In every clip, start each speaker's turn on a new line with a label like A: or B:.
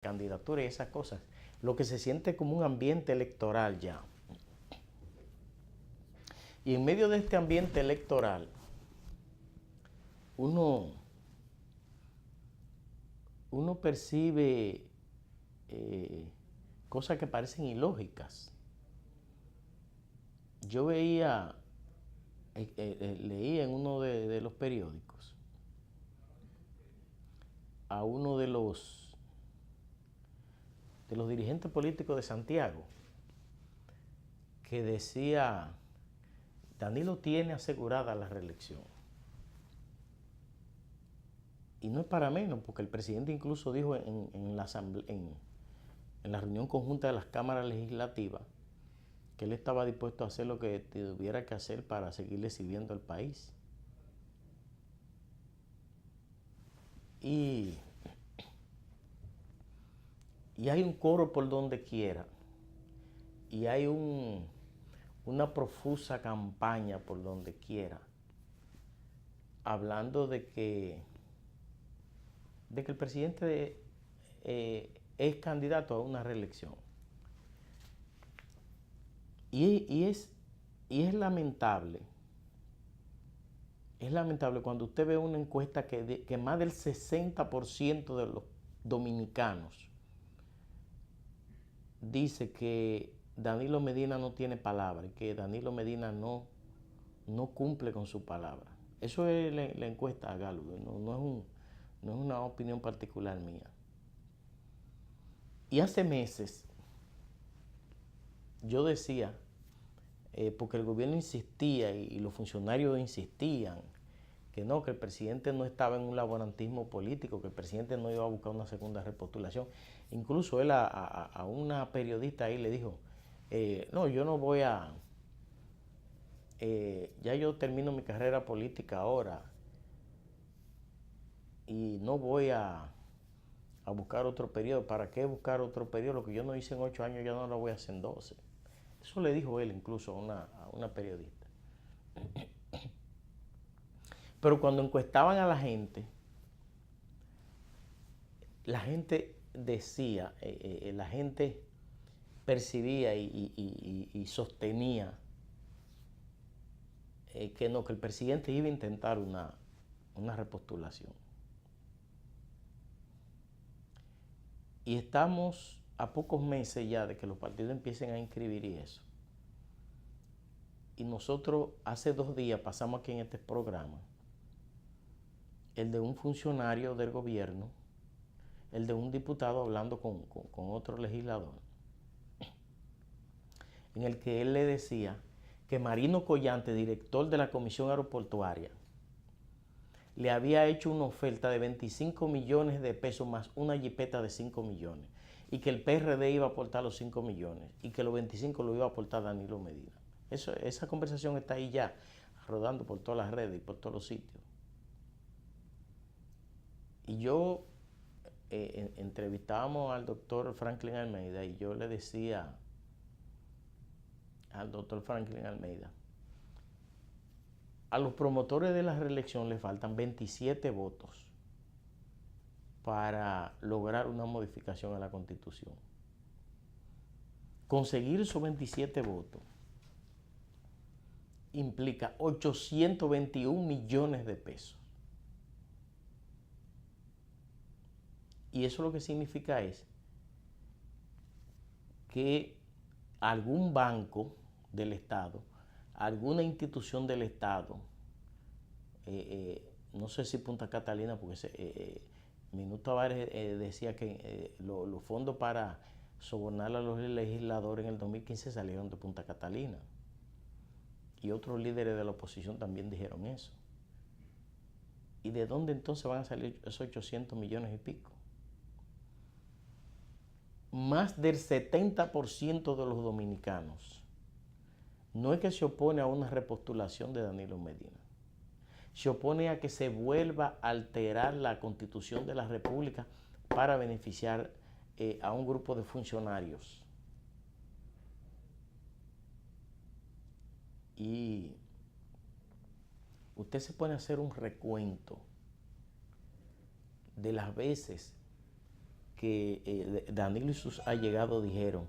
A: candidatura y esas cosas. Lo que se siente como un ambiente electoral ya. Y en medio de este ambiente electoral, uno percibe cosas que parecen ilógicas. Yo leía en uno de los periódicos a uno de los dirigentes políticos de Santiago que decía: Danilo tiene asegurada la reelección. Y no es para menos, porque el presidente incluso dijo en la reunión conjunta de las cámaras legislativas que él estaba dispuesto a hacer lo que tuviera que hacer para seguirle sirviendo al país. Y hay un coro por donde quiera, y hay una profusa campaña por donde quiera, hablando de que el presidente es candidato a una reelección. Y es lamentable. Es lamentable cuando usted ve una encuesta que más del 60% de los dominicanos dice que Danilo Medina no tiene palabra y que Danilo Medina no cumple con su palabra. Eso es la encuesta Gallup, no es una opinión particular mía. Y hace meses yo decía, porque el gobierno insistía y los funcionarios insistían que no, que el presidente no estaba en un laborantismo político, que el presidente no iba a buscar una segunda repostulación. Incluso él a una periodista ahí le dijo, no, yo no voy a, ya yo termino mi carrera política ahora y no voy a buscar otro periodo. ¿Para qué buscar otro periodo? Lo que yo no hice en 8 años ya no lo voy a hacer en 12. Eso le dijo él incluso a una periodista. Pero cuando encuestaban a la gente decía, la gente percibía y sostenía que no, que el presidente iba a intentar una repostulación. Y estamos a pocos meses ya de que los partidos empiecen a inscribir y eso. Y nosotros hace 2 días pasamos aquí en este programa el de un funcionario del gobierno, el de un diputado hablando con otro legislador, en el que él le decía que Marino Collante, director de la Comisión Aeroportuaria, le había hecho una oferta de 25 millones de pesos más una jipeta de 5 millones y que el PRD iba a aportar los 5 millones y que los 25 lo iba a aportar Danilo Medina. Esa conversación está ahí ya, rodando por todas las redes y por todos los sitios. Y yo entrevistábamos al doctor Franklin Almeida y yo le decía al doctor Franklin Almeida, a los promotores de la reelección le faltan 27 votos para lograr una modificación a la Constitución. Conseguir esos 27 votos implica 821 millones de pesos. Y eso lo que significa es que algún banco del Estado, alguna institución del Estado, no sé si Punta Catalina, porque Minuto Tavares decía que los fondos para sobornar a los legisladores en el 2015 salieron de Punta Catalina. Y otros líderes de la oposición también dijeron eso. ¿Y de dónde entonces van a salir esos 800 millones y pico? Más del 70% de los dominicanos no es que se opone a una repostulación de Danilo Medina, se opone a que se vuelva a alterar la Constitución de la República para beneficiar a un grupo de funcionarios. Y usted se pone a hacer un recuento de las veces que Danilo y sus allegados dijeron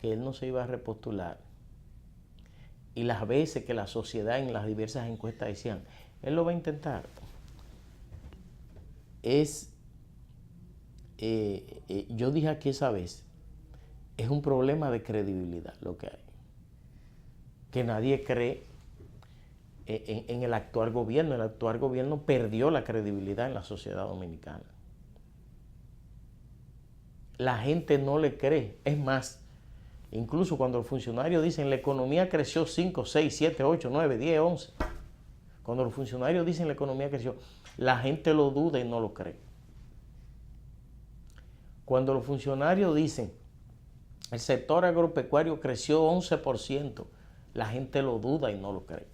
A: que él no se iba a repostular, y las veces que la sociedad en las diversas encuestas decían, él lo va a intentar, yo dije aquí esa vez, es un problema de credibilidad lo que hay. Que nadie cree en el actual gobierno. El actual gobierno perdió la credibilidad en la sociedad dominicana. La gente no le cree. Es más, incluso cuando los funcionarios dicen la economía creció 5, 6, 7, 8, 9, 10, 11. Cuando los funcionarios dicen la economía creció, la gente lo duda y no lo cree. Cuando los funcionarios dicen el sector agropecuario creció 11%, la gente lo duda y no lo cree.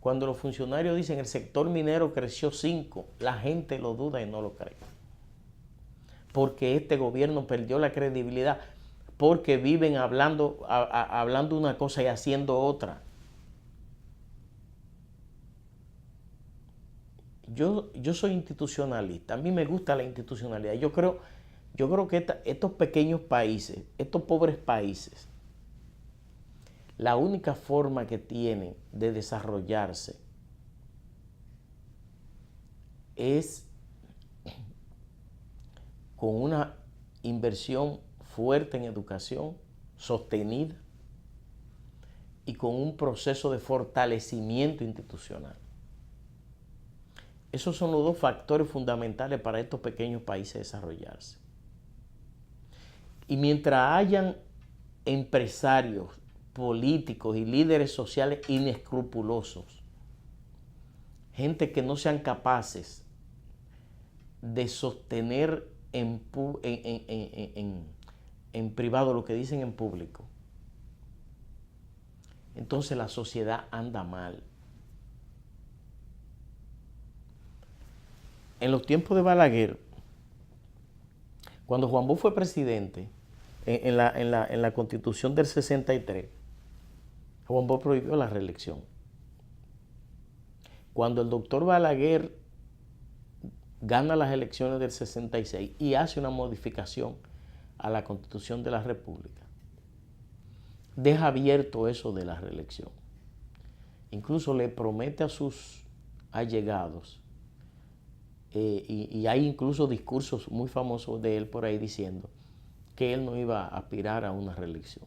A: Cuando los funcionarios dicen el sector minero creció 5%, la gente lo duda y no lo cree. Porque este gobierno perdió la credibilidad, porque viven hablando una cosa y haciendo otra. Yo soy institucionalista, a mí me gusta la institucionalidad. Yo creo que estos pequeños países, estos pobres países, la única forma que tienen de desarrollarse es con una inversión fuerte en educación, sostenida, y con un proceso de fortalecimiento institucional. Esos son los dos factores fundamentales para estos pequeños países desarrollarse. Y mientras hayan empresarios, políticos y líderes sociales inescrupulosos, gente que no sean capaces de sostener en privado lo que dicen en público, entonces la sociedad anda mal. En los tiempos de Balaguer, cuando Juan Bosch fue presidente, en la Constitución del 63, Juan Bosch prohibió la reelección. Cuando el doctor Balaguer gana las elecciones del 66 y hace una modificación a la Constitución de la República, deja abierto eso de la reelección. Incluso le promete a sus allegados, y hay incluso discursos muy famosos de él por ahí diciendo que él no iba a aspirar a una reelección.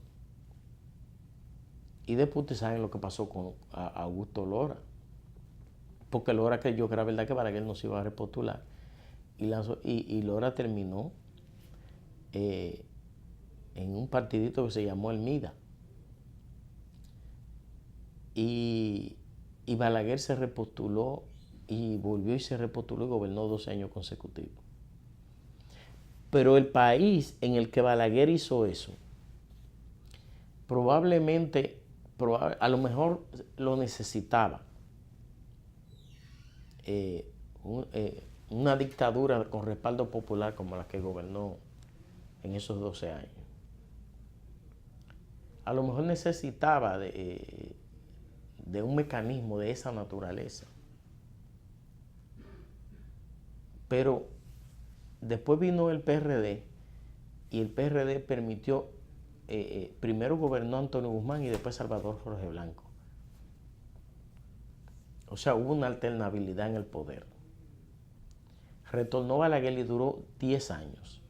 A: Y después ustedes saben lo que pasó con Augusto Lora, porque Lora creyó que era verdad que Balaguer no se iba a repostular, y Lora terminó en un partidito que se llamó el MIDA, y Balaguer se repostuló y volvió y se repostuló y gobernó 12 años consecutivos. Pero el país en el que Balaguer hizo eso, probablemente, a lo mejor lo necesitaba. Una dictadura con respaldo popular como la que gobernó en esos 12 años. A lo mejor necesitaba de un mecanismo de esa naturaleza. Pero después vino el PRD y el PRD permitió, primero gobernó Antonio Guzmán y después Salvador Jorge Blanco. O sea, hubo una alternabilidad en el poder. Retornó Balaguer y duró 10 años.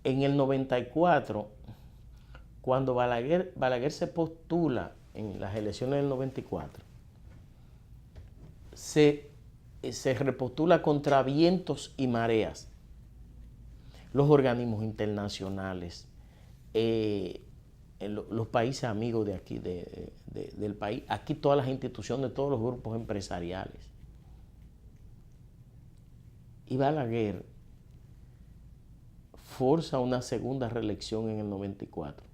A: En el 94, cuando Balaguer se postula en las elecciones del 94, se repostula contra vientos y mareas. Los organismos internacionales, los países amigos de aquí, del país, aquí todas las instituciones, todos los grupos empresariales. Y Balaguer forza una segunda reelección en el 94.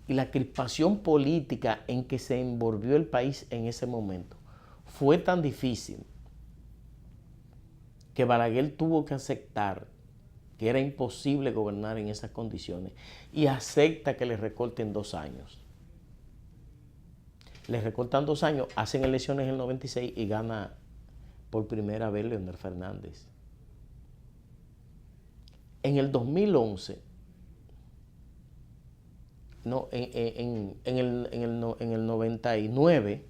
A: Y la crispación política en que se envolvió el país en ese momento fue tan difícil que Balaguer tuvo que aceptar que era imposible gobernar en esas condiciones y acepta que le recorten 2 años. Le recortan 2 años, hacen elecciones en el 96 y gana por primera vez Leonel Fernández. En el 2011, no, en el 99,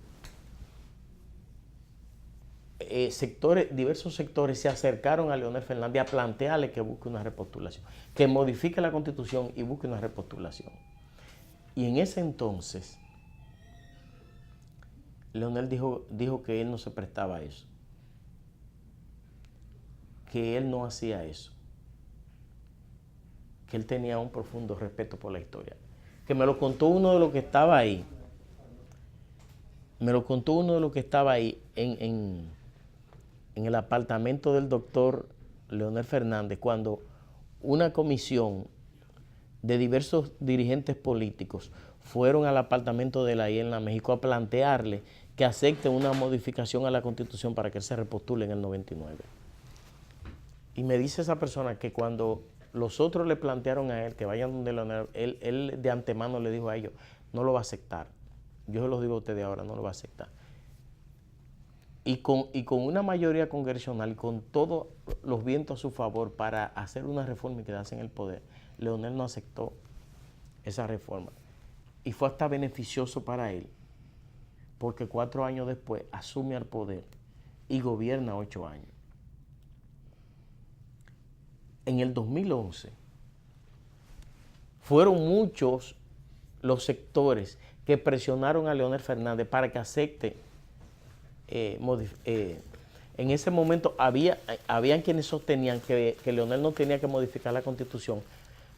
A: diversos sectores se acercaron a Leonel Fernández a plantearle que busque una repostulación, que modifique la Constitución y busque una repostulación. Y en ese entonces, Leonel dijo que él no se prestaba a eso, que él no hacía eso, que él tenía un profundo respeto por la historia. Que me lo contó uno de los que estaba ahí. Me lo contó uno de los que estaba ahí en el apartamento del doctor Leonel Fernández, cuando una comisión de diversos dirigentes políticos fueron al apartamento de él ahí en la México a plantearle que acepte una modificación a la Constitución para que él se repostule en el 99. Y me dice esa persona que cuando los otros le plantearon a él que vayan donde Leonel, él de antemano le dijo a ellos, no lo va a aceptar. Yo se los digo a ustedes ahora, no lo va a aceptar. Y con una mayoría congresional, con todos los vientos a su favor para hacer una reforma y quedarse en el poder, Leonel no aceptó esa reforma. Y fue hasta beneficioso para él, porque 4 años después asume al poder y gobierna 8 años. En el 2011 fueron muchos los sectores que presionaron a Leonel Fernández para que acepte. En ese momento habían quienes sostenían que Leonel no tenía que modificar la Constitución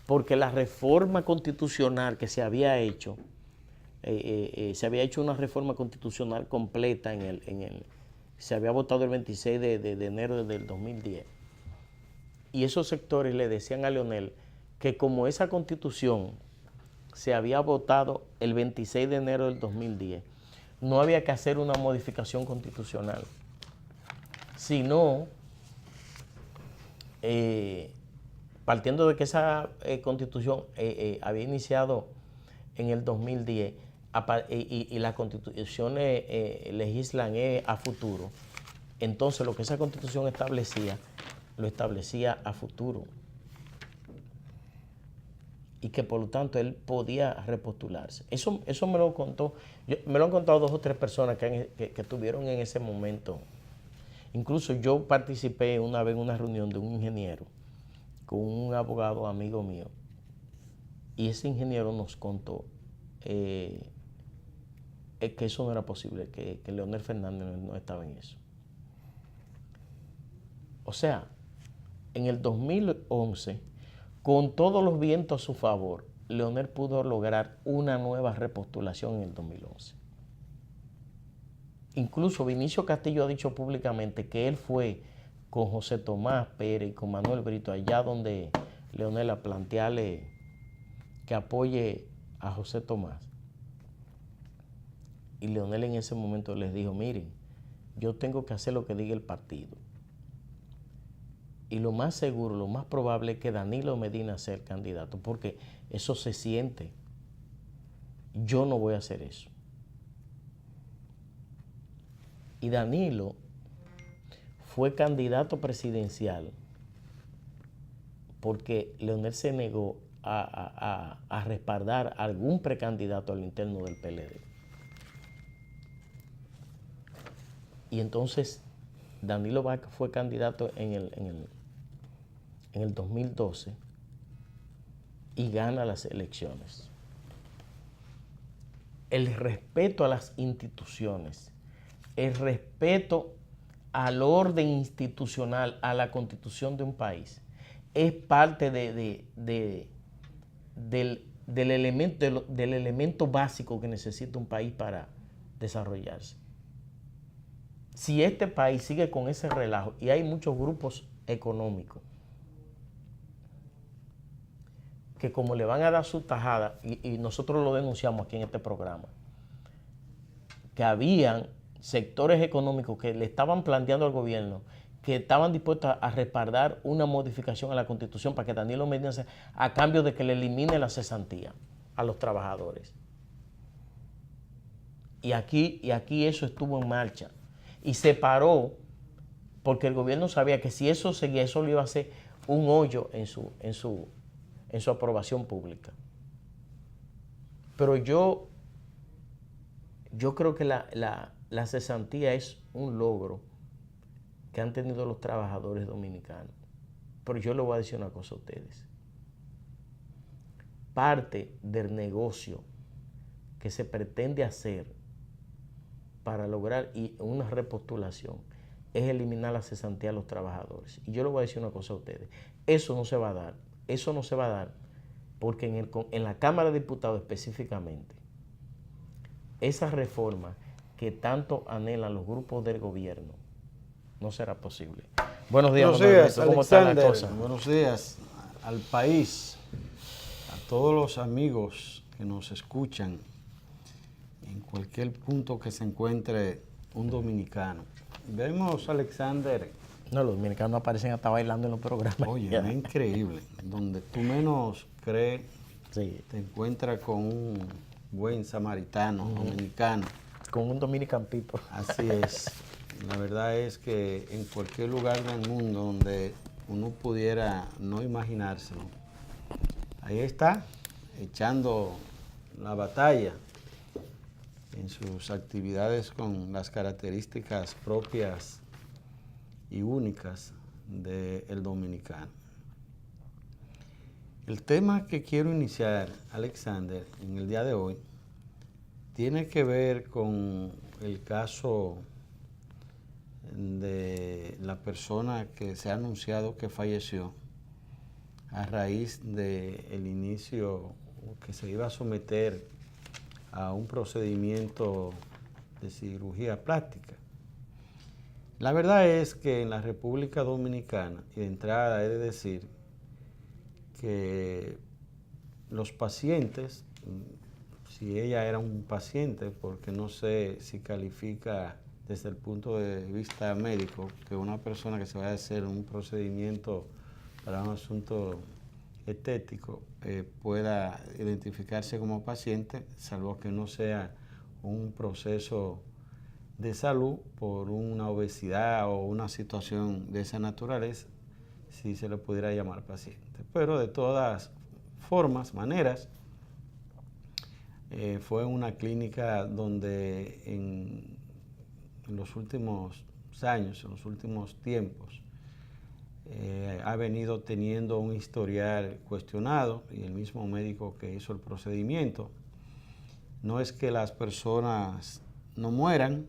A: porque la reforma constitucional que se había hecho, una reforma constitucional completa se había votado el 26 de enero del 2010. Y esos sectores le decían a Leonel que como esa Constitución se había votado el 26 de enero del 2010, no había que hacer una modificación constitucional, sino partiendo de que esa Constitución había iniciado en el 2010 y las constituciones legislan a futuro, entonces lo que esa Constitución establecía, lo establecía a futuro. Y que por lo tanto él podía repostularse. Eso me lo contó, me lo han contado 2 o 3 personas que estuvieron en ese momento. Incluso yo participé una vez en una reunión de un ingeniero con un abogado amigo mío. Y ese ingeniero nos contó que eso no era posible, que Leonel Fernández no estaba en eso. O sea, en el 2011, con todos los vientos a su favor, Leonel pudo lograr una nueva repostulación en el 2011. Incluso Vinicio Castillo ha dicho públicamente que él fue con José Tomás Pérez y con Manuel Brito allá donde Leonel a plantearle que apoye a José Tomás. Y Leonel en ese momento les dijo, miren, yo tengo que hacer lo que diga el partido. Y lo más seguro, lo más probable es que Danilo Medina sea el candidato, porque eso se siente. Yo no voy a hacer eso. Y Danilo fue candidato presidencial porque Leonel se negó a respaldar a algún precandidato al interno del PLD. Y entonces Danilo Vaca fue candidato en el 2012 y gana las elecciones. El respeto a las instituciones, el respeto al orden institucional, a la constitución de un país, es parte del elemento básico que necesita un país para desarrollarse. Si este país sigue con ese relajo, y hay muchos grupos económicos que como le van a dar su tajada, y nosotros lo denunciamos aquí en este programa, que habían sectores económicos que le estaban planteando al gobierno que estaban dispuestos a respaldar una modificación a la Constitución para que Danilo Medina a cambio de que le elimine la cesantía a los trabajadores. Y aquí eso estuvo en marcha. Y se paró porque el gobierno sabía que si eso seguía, eso le iba a hacer un hoyo en su aprobación pública. Pero yo creo que la cesantía es un logro que han tenido los trabajadores dominicanos. Pero yo le voy a decir una cosa a ustedes. Parte del negocio que se pretende hacer para lograr una repostulación es eliminar la cesantía a los trabajadores. Y yo le voy a decir una cosa a ustedes. Eso no se va a dar. Eso no se va a dar porque en la Cámara de Diputados específicamente, esa reforma que tanto anhelan los grupos del gobierno no será posible. Buenos días,
B: Buenos días,
A: Manuel, ¿cómo está la cosa?
B: Buenos días al país, a todos los amigos que nos escuchan en cualquier punto que se encuentre un dominicano. Vemos, Alexander.
A: No, los dominicanos aparecen hasta bailando en los programas.
B: Oye, es increíble. Donde tú menos crees,
A: sí,
B: te encuentras con un buen samaritano dominicano.
A: Con un Dominican people.
B: Así es. La verdad es que en cualquier lugar del mundo donde uno pudiera no imaginárselo, ahí está, echando la batalla en sus actividades con las características propias y únicas del dominicano. El tema que quiero iniciar, Alexander, en el día de hoy, tiene que ver con el caso de la persona que se ha anunciado que falleció a raíz del inicio que se iba a someter a un procedimiento de cirugía plástica. La verdad es que en la República Dominicana, y de entrada he de decir que los pacientes, si ella era un paciente, porque no sé si califica desde el punto de vista médico que una persona que se vaya a hacer un procedimiento para un asunto estético pueda identificarse como paciente, salvo que no sea un proceso de salud por una obesidad o una situación de esa naturaleza, si se le pudiera llamar paciente. Pero de todas formas, maneras, fue una clínica donde en los últimos años, en los últimos tiempos, ha venido teniendo un historial cuestionado, y el mismo médico que hizo el procedimiento. No es que las personas no mueran,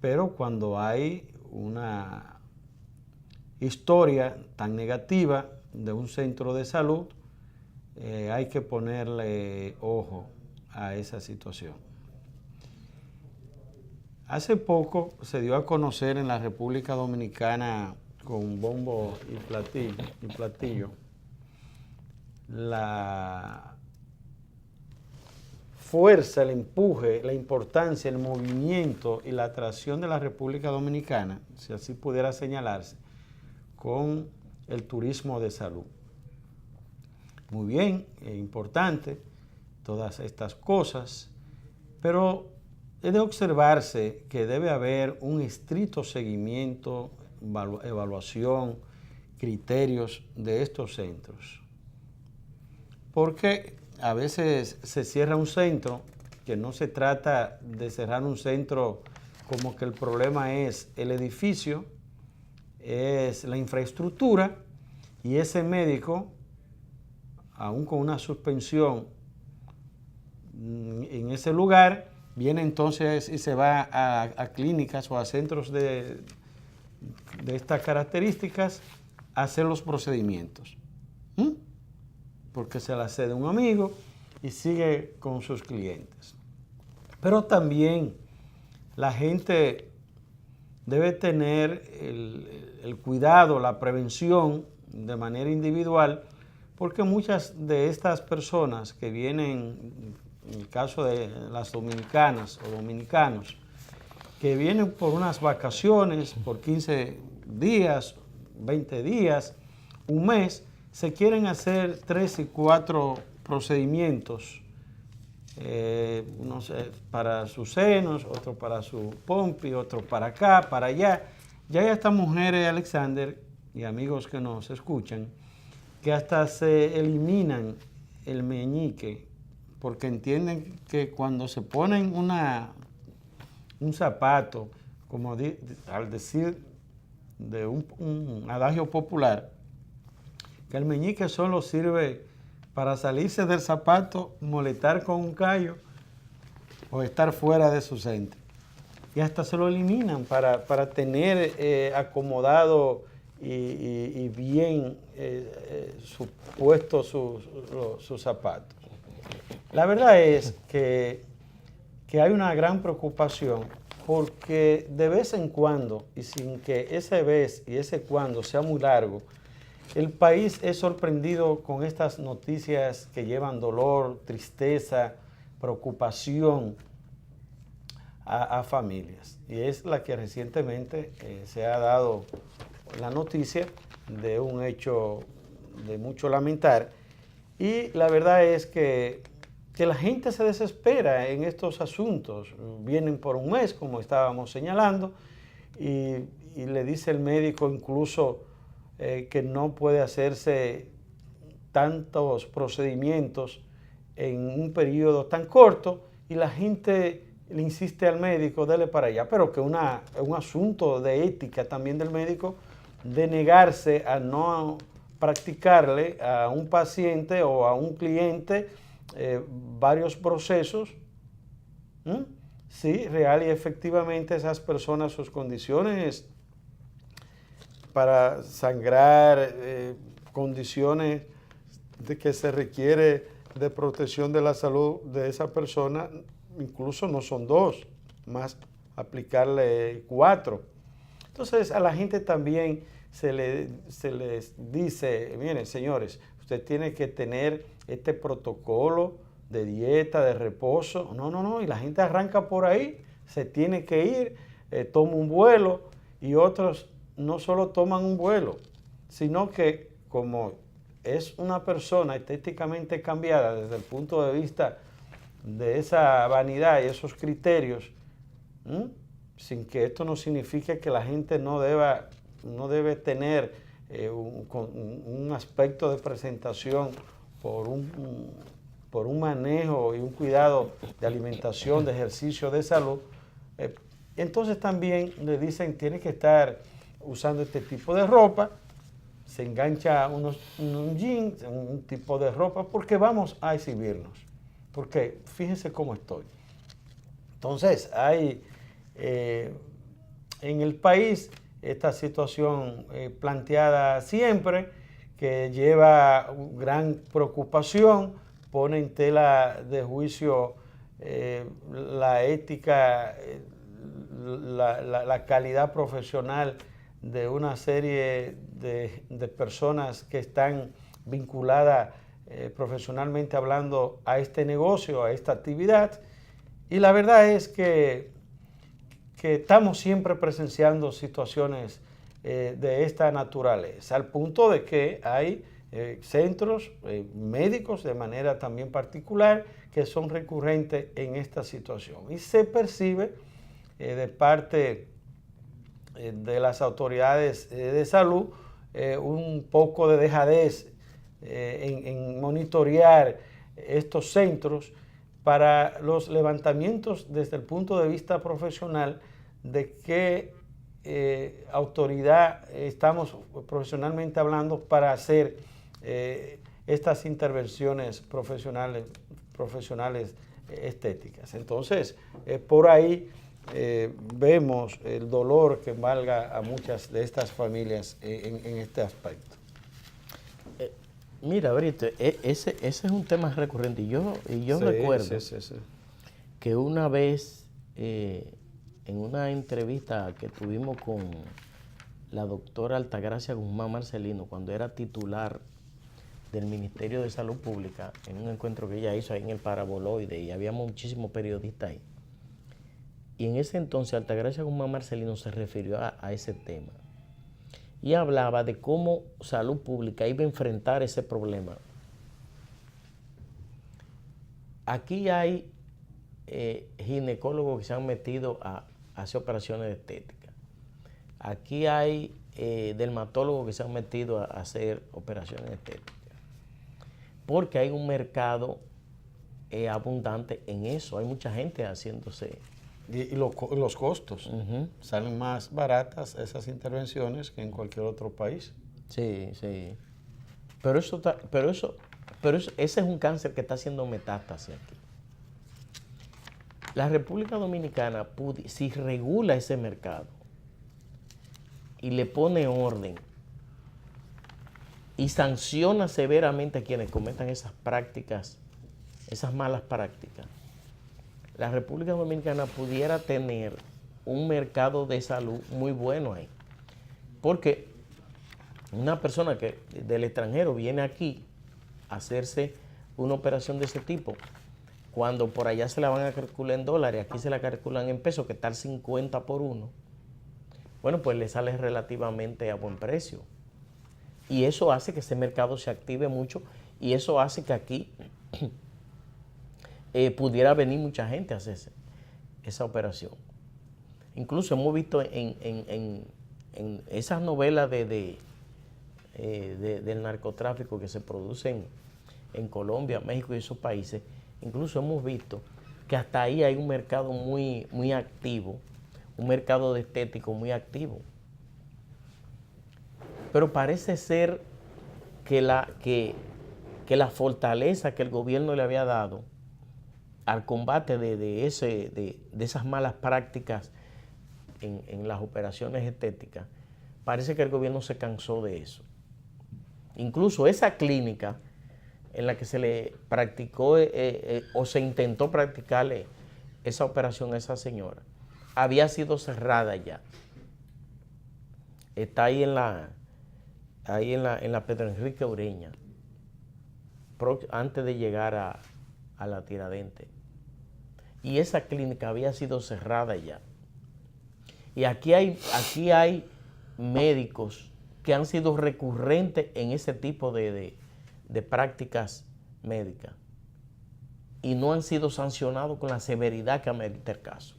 B: pero cuando hay una historia tan negativa de un centro de salud, hay que ponerle ojo a esa situación. Hace poco se dio a conocer en la República Dominicana con bombo y platillo la fuerza, el empuje, la importancia, el movimiento y la atracción de la República Dominicana, si así pudiera señalarse, con el turismo de salud. Muy bien, es importante todas estas cosas, pero es de observarse que debe haber un estricto seguimiento, evaluación, criterios de estos centros. Porque a veces se cierra un centro, que no se trata de cerrar un centro como que el problema es el edificio, es la infraestructura, y ese médico, aún con una suspensión en ese lugar, viene entonces y se va a clínicas o a centros de estas características a hacer los procedimientos. Porque se la cede un amigo y sigue con sus clientes. Pero también la gente debe tener el cuidado, la prevención de manera individual, porque muchas de estas personas que vienen, en el caso de las dominicanas o dominicanos, que vienen por unas vacaciones, por 15 días, 20 días, un mes, se quieren hacer 3 y 4 procedimientos, no sé, para sus senos, otro para su pompi, otro para acá, para allá. Ya hay estas mujeres, Alexander, y amigos que nos escuchan, que hasta se eliminan el meñique porque entienden que cuando se ponen un zapato, como al decir de un adagio popular, que el meñique solo sirve para salirse del zapato, molestar con un callo o estar fuera de su centro. Y hasta se lo eliminan para tener acomodado y bien puestos sus zapatos. La verdad es que hay una gran preocupación porque de vez en cuando, y sin que ese vez y ese cuando sea muy largo, el país es sorprendido con estas noticias que llevan dolor, tristeza, preocupación a familias. Y es la que recientemente se ha dado la noticia de un hecho de mucho lamentar. Y la verdad es que la gente se desespera en estos asuntos. Vienen por un mes, como estábamos señalando, y le dice el médico incluso que no puede hacerse tantos procedimientos en un periodo tan corto, y la gente le insiste al médico, dele para allá, pero que un asunto de ética también del médico, de negarse a no practicarle a un paciente o a un cliente varios procesos, sí, real y efectivamente esas personas, sus condiciones para sangrar, condiciones de que se requiere de protección de la salud de esa persona, incluso no son 2, más aplicarle 4. Entonces a la gente también se les dice, miren señores, usted tiene que tener este protocolo de dieta, de reposo. No, y la gente arranca por ahí, se tiene que ir, toma un vuelo, y otros no solo toman un vuelo, sino que como es una persona estéticamente cambiada desde el punto de vista de esa vanidad y esos criterios, sin que esto no signifique que la gente no debe tener un aspecto de presentación por un manejo y un cuidado de alimentación, de ejercicio, de salud. Entonces también le dicen, tiene que estar usando este tipo de ropa, se engancha unos jeans, un tipo de ropa, porque vamos a exhibirnos. Porque fíjense cómo estoy. Entonces hay en el país esta situación planteada siempre, que lleva gran preocupación, pone en tela de juicio la ética, la calidad profesional de una serie de personas que están vinculadas profesionalmente hablando a este negocio, a esta actividad. Y la verdad es que estamos siempre presenciando situaciones de esta naturaleza, al punto de que hay centros médicos de manera también particular que son recurrentes en esta situación. Y se percibe de parte de las autoridades de salud un poco de dejadez en monitorear estos centros para los levantamientos desde el punto de vista profesional de qué autoridad estamos profesionalmente hablando para hacer estas intervenciones profesionales estéticas. Entonces, por ahí vemos el dolor que embarga a muchas de estas familias en este aspecto.
A: Mira, Brito, ese es un tema recurrente. Y yo recuerdo que una vez en una entrevista que tuvimos con la doctora Altagracia Guzmán Marcelino, cuando era titular del Ministerio de Salud Pública, en un encuentro que ella hizo ahí en el Paraboloide, y había muchísimos periodistas ahí. Y en ese entonces Altagracia Guzmán Marcelino se refirió a ese tema. Y hablaba de cómo Salud Pública iba a enfrentar ese problema. Aquí hay ginecólogos que se han metido a hacer operaciones de estética. Aquí hay dermatólogos que se han metido a hacer operaciones estéticas. Porque hay un mercado abundante en eso. Hay mucha gente haciéndose.
B: Y los costos. Salen más baratas esas intervenciones que en cualquier otro país.
A: Sí, sí. Pero ese es un cáncer que está haciendo metástasis aquí. La República Dominicana, si regula ese mercado y le pone orden y sanciona severamente a quienes cometan esas prácticas, esas malas prácticas, la República Dominicana pudiera tener un mercado de salud muy bueno ahí. Porque una persona que del extranjero viene aquí a hacerse una operación de ese tipo, cuando por allá se la van a calcular en dólares, aquí se la calculan en pesos, que tal 50 por 1, bueno, pues le sale relativamente a buen precio. Y eso hace que ese mercado se active mucho y eso hace que aquí pudiera venir mucha gente a hacerse esa operación. Incluso hemos visto en esas novelas del narcotráfico que se producen en Colombia, México y esos países, incluso hemos visto que hasta ahí hay un mercado muy, muy activo, un mercado de estético muy activo. Pero parece ser que la fortaleza que el gobierno le había dado al combate de esas malas prácticas en las operaciones estéticas, parece que el gobierno se cansó de eso. Incluso esa clínica en la que se le practicó o se intentó practicarle esa operación a esa señora, había sido cerrada ya. Está ahí en la Pedro Enrique Ureña, antes de llegar a la Tiradentes. Y esa clínica había sido cerrada ya. Y aquí hay médicos que han sido recurrentes en ese tipo de prácticas médicas y no han sido sancionados con la severidad que amerita el caso.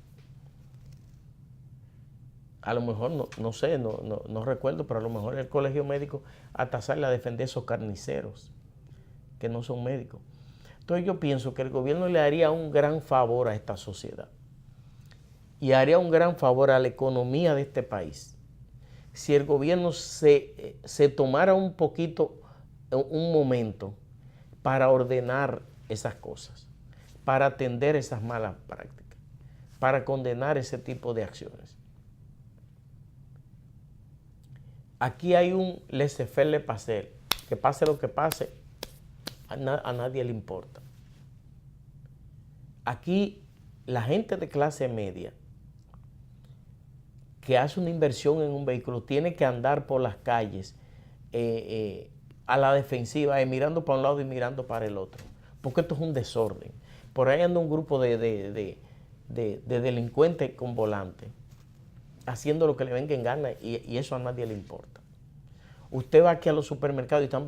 A: A lo mejor, no sé, no recuerdo, pero a lo mejor el colegio médico hasta sale a defender esos carniceros que no son médicos. Entonces yo pienso que el gobierno le haría un gran favor a esta sociedad y haría un gran favor a la economía de este país si el gobierno se tomara un momento para ordenar esas cosas, para atender esas malas prácticas, para condenar ese tipo de acciones. Aquí hay un laissez-faire, que pase lo que pase, a nadie le importa. Aquí la gente de clase media que hace una inversión en un vehículo tiene que andar por las calles a la defensiva, mirando para un lado y mirando para el otro, porque esto es un desorden. Por ahí anda un grupo de delincuentes con volante, haciendo lo que le venga en gana y eso a nadie le importa. Usted va aquí a los supermercados y están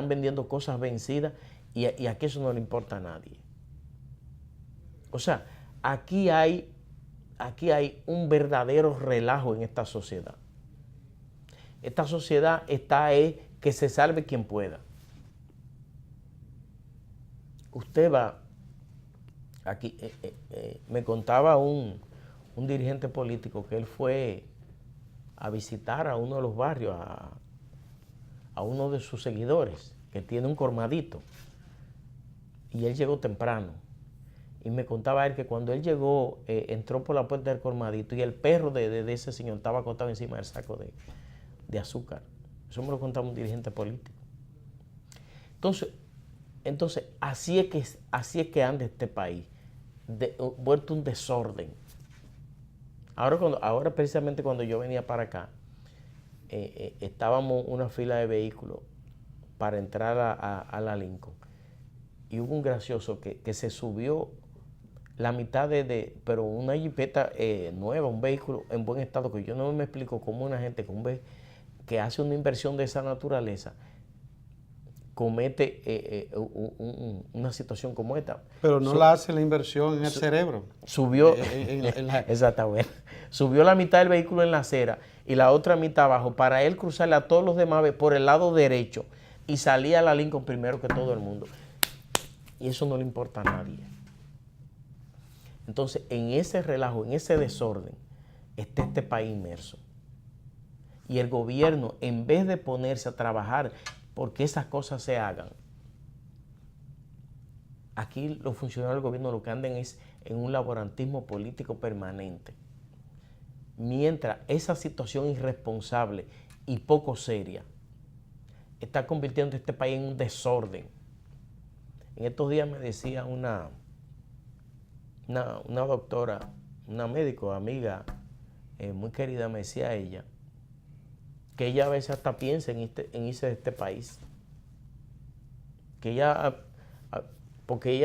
A: vendiendo cosas vencidas y aquí eso no le importa a nadie. O sea, aquí hay un verdadero relajo en esta sociedad. Esta sociedad está que se salve quien pueda. Usted va, aquí me contaba un dirigente político que él fue a visitar a uno de los barrios, a uno de sus seguidores, que tiene un colmadito, y él llegó temprano. Y me contaba él que cuando él llegó, entró por la puerta del colmadito y el perro de ese señor estaba acostado encima del saco de azúcar. Eso me lo contaba un dirigente político. Entonces así es que anda este país, vuelto un desorden. Ahora precisamente cuando yo venía para acá, estábamos en una fila de vehículos para entrar a la Lincoln y hubo un gracioso que se subió la mitad pero una jipeta nueva, un vehículo en buen estado, que yo no me explico cómo una gente que hace una inversión de esa naturaleza comete una situación como esta.
B: Pero no la hace la inversión en el cerebro.
A: Subió, exactamente, subió la mitad del vehículo en la acera y la otra mitad abajo, para él cruzarle a todos los demás por el lado derecho y salir a la Lincoln primero que todo el mundo. Y eso no le importa a nadie. Entonces, en ese relajo, en ese desorden, está este país inmerso. Y el gobierno, en vez de ponerse a trabajar porque esas cosas se hagan, aquí los funcionarios del gobierno lo que andan es en un laborantismo político permanente. Mientras esa situación irresponsable y poco seria está convirtiendo este país en un desorden. En estos días me decía una doctora, una médico, amiga, muy querida, me decía ella, que ella a veces hasta piensa en irse de este país. Que ella, porque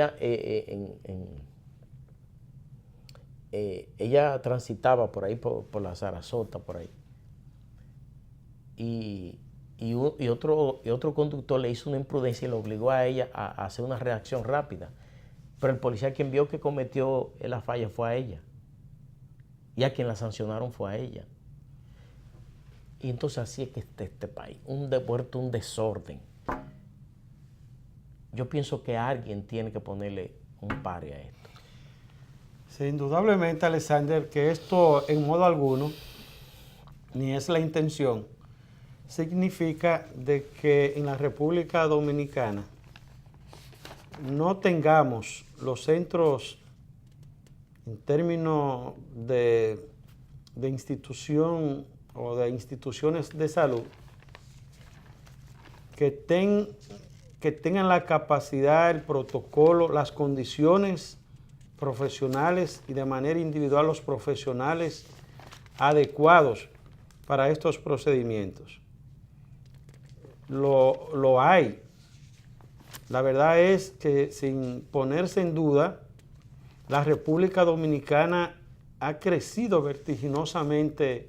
A: ella transitaba por ahí, por la Sarasota, por ahí. Y otro conductor le hizo una imprudencia y le obligó a ella a hacer una reacción rápida. Pero el policía quien vio que cometió la falla fue a ella. Y a quien la sancionaron fue a ella. Y entonces así es que está este país, un desorden. Yo pienso que alguien tiene que ponerle un pare a esto.
B: Sí, indudablemente, Alexander, que esto en modo alguno, ni es la intención, significa de que en la República Dominicana no tengamos los centros en términos de institución o de instituciones de salud que tengan la capacidad, el protocolo, las condiciones profesionales y de manera individual los profesionales adecuados para estos procedimientos. Lo hay. La verdad es que, sin ponerse en duda, la República Dominicana ha crecido vertiginosamente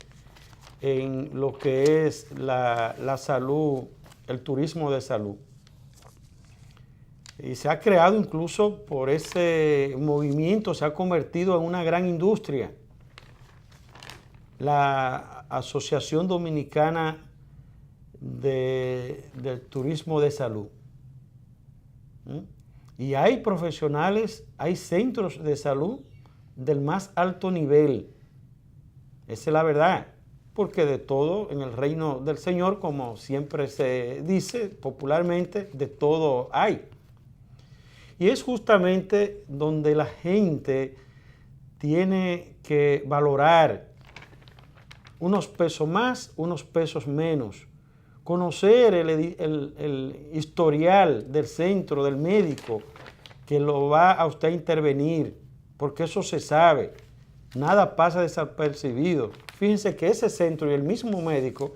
B: en lo que es la salud, el turismo de salud. Y se ha creado incluso por ese movimiento, se ha convertido en una gran industria. La Asociación Dominicana del Turismo de Salud. Y hay profesionales, hay centros de salud del más alto nivel. Esa es la verdad. Porque de todo en el reino del Señor, como siempre se dice popularmente, de todo hay. Y es justamente donde la gente tiene que valorar unos pesos más, unos pesos menos. Conocer el historial del centro, del médico, que lo va a usted a intervenir, porque eso se sabe. Nada pasa desapercibido. Fíjense que ese centro y el mismo médico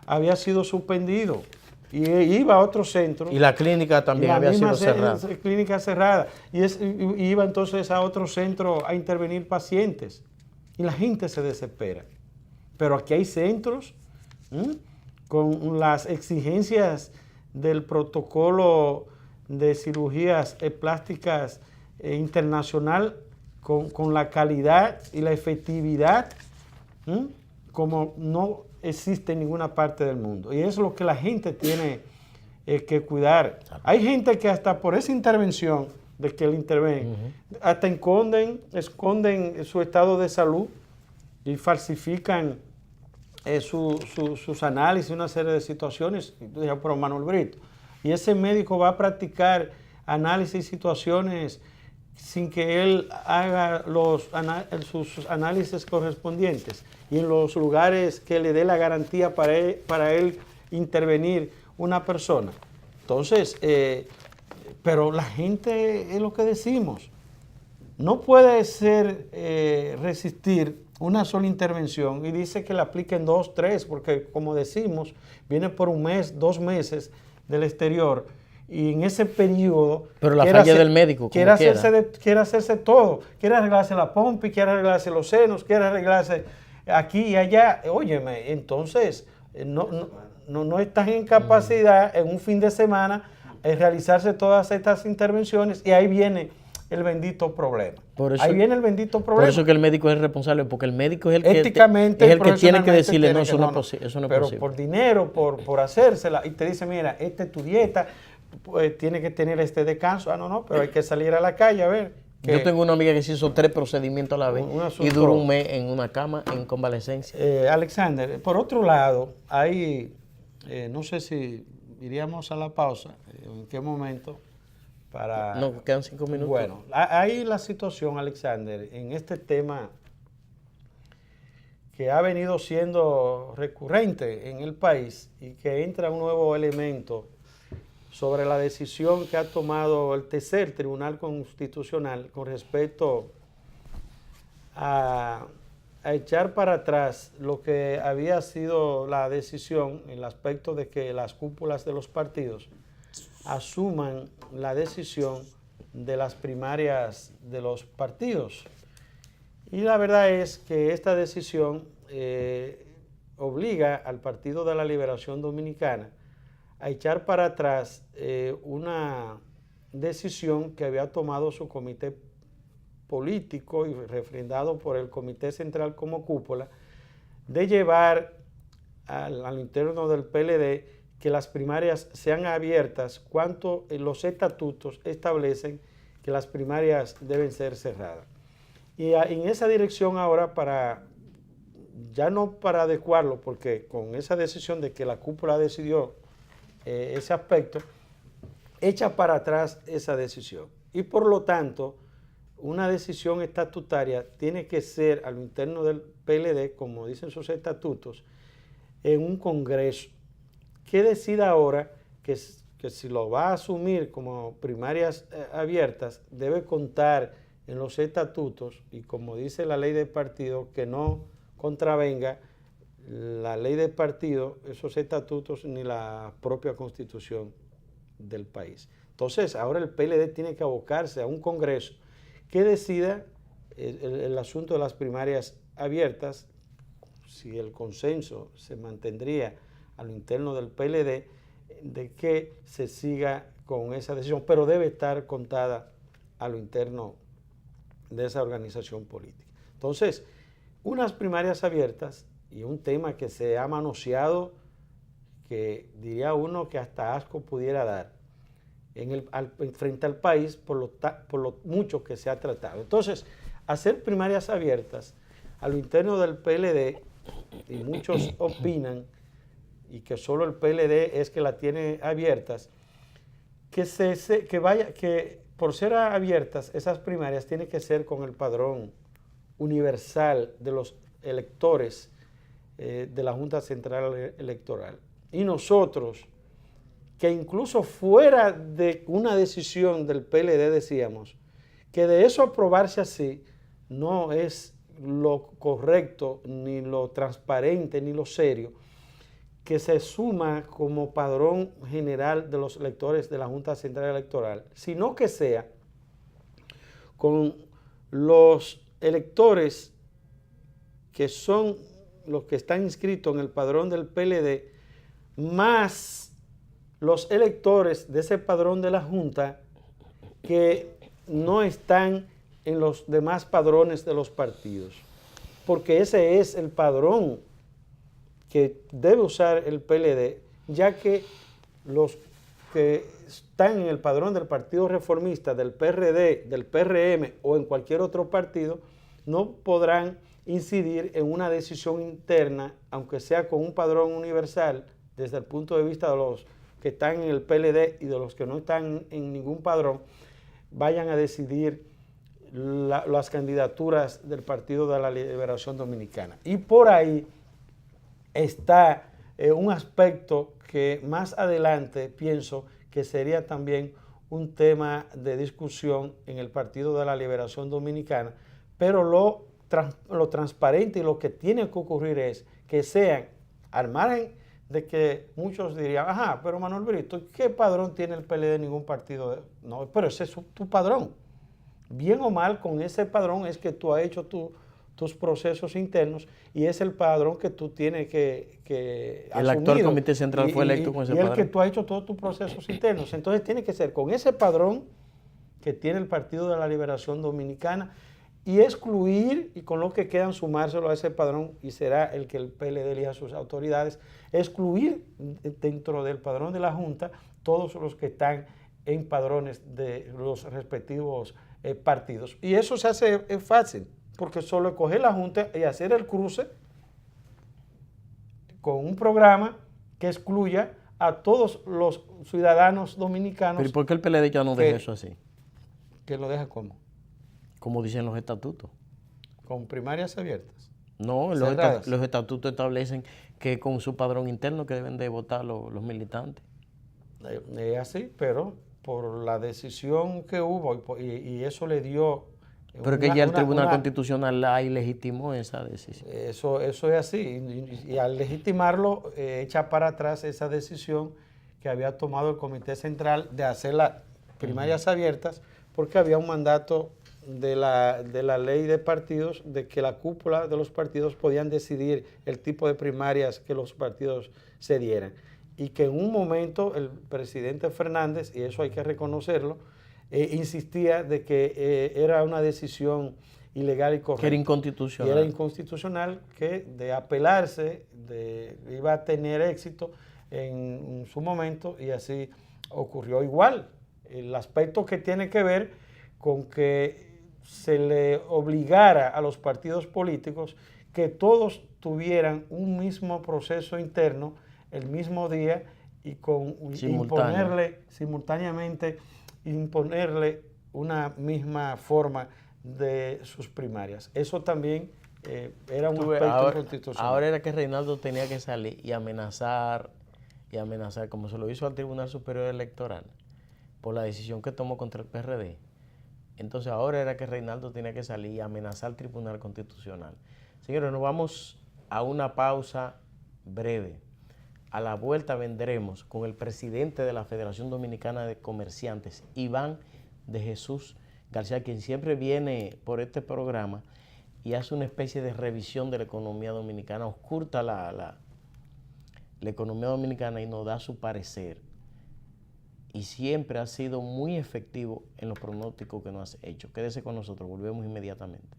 B: había sido suspendido y iba a otro centro.
A: Y la clínica también había sido cerrada.
B: Clínica cerrada. Y iba entonces a otro centro a intervenir pacientes. Y la gente se desespera. Pero aquí hay centros con las exigencias del protocolo de cirugías plásticas internacional, con la calidad y la efectividad como no existe en ninguna parte del mundo. Y eso es lo que la gente tiene que cuidar. Hay gente que hasta por esa intervención de que él interviene, hasta esconden su estado de salud y falsifican sus análisis, una serie de situaciones, ya por Manuel Brito. Y ese médico va a practicar análisis y situaciones sin que él haga sus análisis correspondientes y en los lugares que le dé la garantía para él intervenir una persona. Entonces, pero la gente, es lo que decimos, no puede resistir una sola intervención y dice que la apliquen 2, 3, porque como decimos, viene por un mes, 2 meses del exterior. Y en ese periodo...
A: Pero la falla del médico,
B: quiere hacerse todo. Quiere arreglarse la pompa, quiere arreglarse los senos, quiere arreglarse aquí y allá. Óyeme, entonces no están en capacidad en un fin de semana de realizarse todas estas intervenciones y ahí viene el bendito problema.
A: Por eso,
B: ahí viene el bendito problema.
A: Por eso que el médico es el responsable, porque el médico es el que,
B: éticamente,
A: es el que tiene que decirle, no, eso no es
B: pero
A: posible.
B: Por dinero, por hacérsela, y te dice, mira, esta es tu dieta, pues, tiene que tener este descanso. No, pero hay que salir a la calle a ver.
A: Yo tengo una amiga que se hizo 3 procedimientos a la vez y duró un mes en una cama en convalescencia.
B: Alexander, por otro lado, hay, no sé si iríamos a la pausa, en qué momento, para...
A: No, quedan 5 minutos.
B: Bueno, hay la situación, Alexander, en este tema que ha venido siendo recurrente en el país y que entra un nuevo elemento sobre la decisión que ha tomado el tercer Tribunal Constitucional con respecto a echar para atrás lo que había sido la decisión en el aspecto de que las cúpulas de los partidos asuman la decisión de las primarias de los partidos. Y la verdad es que esta decisión obliga al Partido de la Liberación Dominicana a echar para atrás una decisión que había tomado su comité político y refrendado por el Comité Central como cúpula, de llevar al interno del PLD que las primarias sean abiertas cuanto los estatutos establecen que las primarias deben ser cerradas. Y en esa dirección ahora, ya no para adecuarlo, porque con esa decisión de que la cúpula decidió ese aspecto, echa para atrás esa decisión. Y por lo tanto, una decisión estatutaria tiene que ser a lo interno del PLD, como dicen sus estatutos, en un congreso que decida ahora que si lo va a asumir como primarias abiertas, debe contar en los estatutos y, como dice la ley de partido, que no contravenga la ley de partido, esos estatutos, ni la propia constitución del país. Entonces, ahora el PLD tiene que abocarse a un congreso que decida el asunto de las primarias abiertas, si el consenso se mantendría a lo interno del PLD, de que se siga con esa decisión, pero debe estar contada a lo interno de esa organización política. Entonces, unas primarias abiertas y un tema que se ha manoseado, que diría uno que hasta asco pudiera dar frente al país por lo mucho que se ha tratado. Entonces, hacer primarias abiertas a lo interno del PLD, y muchos opinan, y que solo el PLD es que la tiene abiertas, que por ser abiertas esas primarias tiene que ser con el padrón universal de los electores de la Junta Central Electoral. Y nosotros, que incluso fuera de una decisión del PLD decíamos que de eso aprobarse así no es lo correcto, ni lo transparente, ni lo serio, que se suma como padrón general de los electores de la Junta Central Electoral, sino que sea con los electores que son los que están inscritos en el padrón del PLD, más los electores de ese padrón de la Junta que no están en los demás padrones de los partidos, porque ese es el padrón que debe usar el PLD, ya que los que están en el padrón del Partido Reformista, del PRD, del PRM o en cualquier otro partido, no podrán incidir en una decisión interna, aunque sea con un padrón universal, desde el punto de vista de los que están en el PLD y de los que no están en ningún padrón, vayan a decidir las candidaturas del Partido de la Liberación Dominicana. Y por ahí está un aspecto que más adelante pienso que sería también un tema de discusión en el Partido de la Liberación Dominicana, pero lo transparente y lo que tiene que ocurrir es que sean, al margen de que muchos dirían, ajá, pero Manuel Brito, ¿qué padrón tiene el PLD? Ningún partido. No, pero ese es tu padrón. Bien o mal, con ese padrón es que tú has hecho tus procesos internos y es el padrón que tú tienes que
A: el actual Comité Central fue electo con ese padrón.
B: Y el que tú has hecho todos tus procesos internos. Entonces tiene que ser con ese padrón que tiene el Partido de la Liberación Dominicana y excluir, y con lo que quedan sumárselo a ese padrón, y será el que el PLD elija a sus autoridades, excluir dentro del padrón de la Junta todos los que están en padrones de los respectivos partidos. Y eso se hace fácil, porque solo escoger la Junta y hacer el cruce con un programa que excluya a todos los ciudadanos dominicanos.
A: ¿Pero y por qué el PLD ya no deja eso así?
B: ¿Que lo deja cómo?
A: Como dicen los estatutos.
B: Con primarias abiertas.
A: No, los estatutos establecen que con su padrón interno que deben de votar los militantes.
B: Es así, pero por la decisión que hubo y eso le dio...
A: Pero que ya el Tribunal Constitucional la ilegitimó esa decisión.
B: Eso es así, y al legitimarlo echa para atrás esa decisión que había tomado el Comité Central de hacer las primarias abiertas, porque había un mandato de la ley de partidos de que la cúpula de los partidos podían decidir el tipo de primarias que los partidos se dieran. Y que en un momento el presidente Fernández, y eso hay que reconocerlo, insistía de que era una decisión ilegal y correcta.
A: Que era inconstitucional.
B: Y era inconstitucional, que de apelarse iba a tener éxito en su momento, y así ocurrió. Igual, el aspecto que tiene que ver con que se le obligara a los partidos políticos que todos tuvieran un mismo proceso interno el mismo día y con simultáneamente imponerle una misma forma de sus primarias. Eso también era un aspecto inconstitucional.
A: Ahora era que Reinaldo tenía que salir y amenazar, como se lo hizo al Tribunal Superior Electoral, por la decisión que tomó contra el PRD. Entonces ahora era que Reinaldo tenía que salir y amenazar al Tribunal Constitucional. Señores, nos vamos a una pausa breve. A la vuelta vendremos con el presidente de la Federación Dominicana de Comerciantes, Iván de Jesús García, quien siempre viene por este programa y hace una especie de revisión de la economía dominicana, ausculta la economía dominicana y nos da su parecer. Y siempre ha sido muy efectivo en los pronósticos que nos ha hecho. Quédese con nosotros, volvemos inmediatamente.